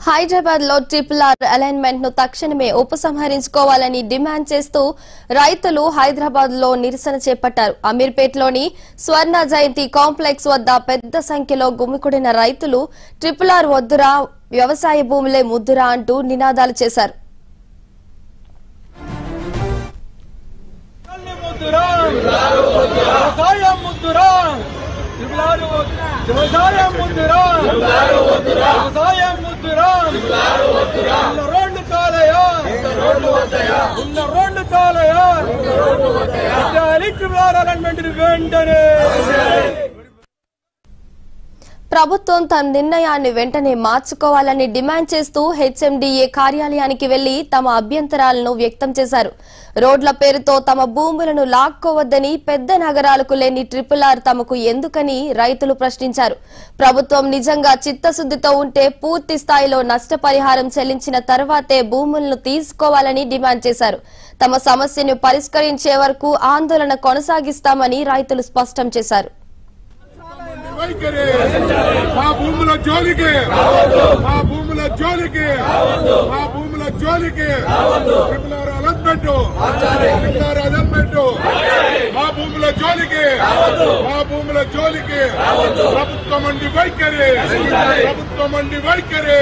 హైదరాబాద్ లో triple R alignment ను తక్షణమే ఉపసంహరించుకోవాలని డిమాండ్ చేస్తూ రైతులు హైదరాబాద్ లో నిరసన చేపట్టారు. అమీర్పేటలోని స్వర్ణ జయంతి కాంప్లెక్స్ వద్ద పెద్ద సంఖ్యలో గుమికూడిన రైతులు ట్రిపుల్ ఆర్ వద్దురా, వ్యవసాయ భూములే ముద్దురా అంటూ నినాదాలు చేశారు. ప్రభుత్వం తన నిర్ణయాన్ని వెంటనే మార్చుకోవాలని డిమాండ్ చేస్తూ హెచ్ఎండిఏ కార్యాలయానికి వెళ్లి తమ అభ్యంతరాలను వ్యక్తం చేశారు. రోడ్ల పేరుతో తమ భూములను లాక్కోవద్దని, పెద్ద నగరాలకు లేని ట్రిపుల్ ఆర్ తమకు ఎందుకని రైతులు ప్రశ్నించారు. ప్రభుత్వం నిజంగా చిత్తశుద్దితో ఉంటే పూర్తి స్థాయిలో నష్టపరిహారం చెల్లించిన తర్వాతే భూములను తీసుకోవాలని డిమాండ్ చేశారు. తమ సమస్యను పరిష్కరించే వరకు ఆందోళన కొనసాగిస్తామని రైతులు స్పష్టం చేశారు. మా భూముల జోలికి మా భూముల జోలికి మా భూముల జోలికి మా భూముల జోలికి మా భూముల జోలికి ప్రభుత్వం అండి వైఖరి ప్రభుత్వం అండి వైఖరి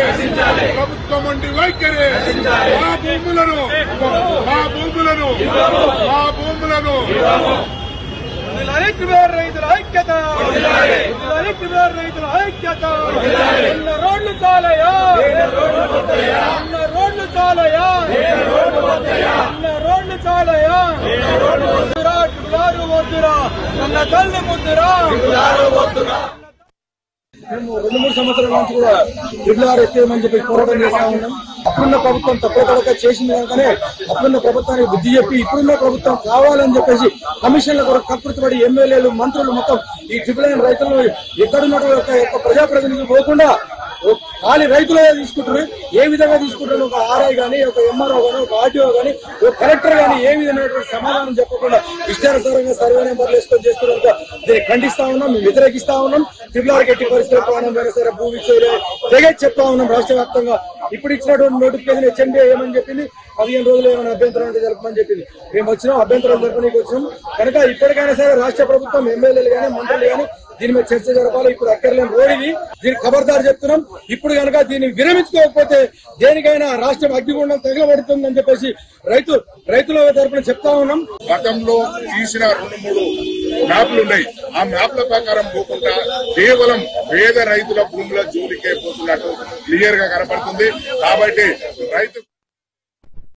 ప్రభుత్వం అండి వైఖరి మా భూములను మా భూములను మా భూములను రైతుల ఐక్యత రైతుల ఐక్యత రోడ్లు చాలయా రోడ్లు చాలయా రోడ్లు చాలయా వద్దురా అన్న తల్లి ముద్దురా. మేము 2-3 సంవత్సరాల నుంచి కూడా ట్రిపుల్ ఆర్ ఎత్తేయమని చెప్పి పోరాటం చేస్తా ఉన్నాం. అప్పుడున్న ప్రభుత్వం తప్పక చేసింది కనుకనే అప్పుడున్న ప్రభుత్వానికి బుద్ధి చెప్పి ఇప్పుడున్న ప్రభుత్వం కావాలని చెప్పేసి కమిషన్ల కొరకు కకృతిపడి ఎమ్మెల్యేలు, మంత్రులు మొత్తం ఈ ట్రిపుల్ ఆర్ రైతులు ఎక్కడున్నటువంటి ప్రజాప్రతినిధులు పోకుండా ఖాళీ రైతులే తీసుకుంటారు. ఏ విధంగా తీసుకుంటారు? ఒక ఆర్ఐ గానీ, ఒక ఎంఆర్ఓ గానీ, ఒక ఆర్టీఓ గానీ, ఒక కలెక్టర్ గానీ ఏ విధమైనటువంటి సమాధానం చెప్పకుండా ఇష్టానుసారంగా సర్వే నెంబర్లు వేసుకొని చేస్తున్నారు. దీన్ని ఖండిస్తా ఉన్నాం, మేము వ్యతిరేకిస్తా ఉన్నాం. ట్రిపుల్ ఆర్ ఎట్టి పరిస్థితుల్లో ప్రాణం పోయినా సరే భూ విషయంలో తెగేసి చెప్తా ఉన్నాం. రాష్ట్ర వ్యాప్తంగా ఇప్పుడు ఇచ్చినటువంటి నోటిఫికేషన్ హెచ్ఎండిఏ ఏమని చెప్పింది, 15 రోజులు ఏమైనా అభ్యంతరం అంటే జరపమని చెప్పింది. మేము వచ్చినాం, అభ్యంతరాలు జరపడానికి వచ్చినాం. కనుక ఇప్పటికైనా సరే రాష్ట్ర ప్రభుత్వం, ఎమ్మెల్యేలు గానీ, మంత్రులు గానీ దీని మీద చర్చ జరపాలి. ఇప్పుడు అక్కర్లేని రోడ్ది దీనికి ఖబర్దారు చెప్తున్నాం. ఇప్పుడు కనుక దీన్ని విరమించుకోకపోతే దేనికైనా రాష్ట్రం అగ్నిగుండం తగలబడుతుందని చెప్పేసి రైతుల తరఫున చెప్తా ఉన్నాం. గతంలో తీసిన 2-3 మ్యాప్లు ఉన్నాయి. ఆ మ్యాప్ల ప్రకారం పోకుండా కేవలం పేద రైతుల భూముల జోలికే పోతున్నట్టు క్లియర్ గా కనపడుతుంది. కాబట్టి రైతు